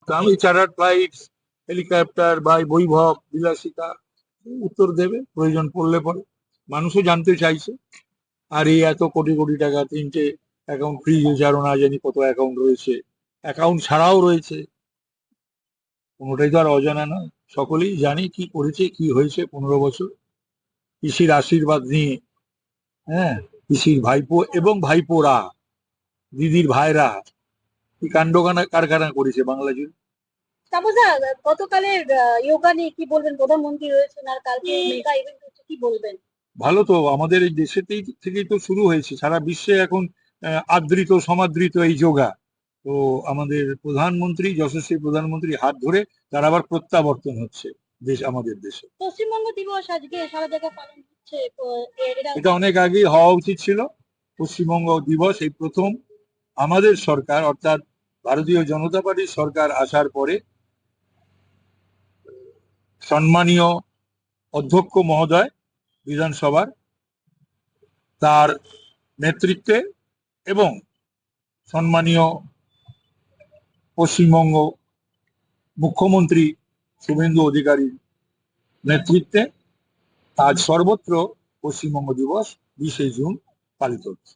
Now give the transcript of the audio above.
দামি charter flight, helicopter বা বৈভব বিলাসিতা উত্তর দেবে প্রয়োজন পড়লে পরে। মানুষও জানতে চাইছে। আর এই এত কোটি কোটি টাকা, 3টে অ্যাকাউন্ট ফ্রিজ হয়েছে, আরো না জানি কত অ্যাকাউন্ট রয়েছে, অ্যাকাউন্ট ছাড়াও রয়েছে, কোনোটাই তো আর অজানা নয়। সকলেই জানি কি করেছে কি হয়েছে 15 বছর পিসির আশীর্বাদ নিয়ে। হ্যাঁ, পিসির ভাইপো এবং ভাইপোরা, দিদির ভাইরা কি কাণ্ড কারখানা করেছে বাংলা জুড়ে। তাপসদা, গতকালের যোগা নিয়ে কি বলবেন? প্রধানমন্ত্রী রয়েছেন আর কালকে মেগা ইভেন্ট হচ্ছে, কি বলবেন? ভালো তো, আমাদের এই দেশেতেই থেকেই তো শুরু হয়েছে, সারা বিশ্বে এখন আদৃত সমাদৃত এই যোগা। তো আমাদের প্রধানমন্ত্রী, যশস্বী প্রধানমন্ত্রী হাত ধরে তার আবার প্রত্যাবর্তন হচ্ছে আমাদের দেশে। পশ্চিমবঙ্গ দিবস আজকে সারা জায়গায় পালন হচ্ছে, এটা অনেক আগেই হওয়া উচিত ছিল। পশ্চিমবঙ্গ দিবস এই প্রথম আমাদের সরকার, অর্থাৎ ভারতীয় জনতা পার্টির সরকার আসার পরে সম্মানীয় অধ্যক্ষ মহোদয় বিধানসভার, তার নেতৃত্বে এবং সম্মানীয় পশ্চিমবঙ্গ মুখ্যমন্ত্রী শুভেন্দু অধিকারীর নেতৃত্বে আজ সর্বত্র পশ্চিমবঙ্গ দিবস 20শে জুন পালিত হচ্ছে।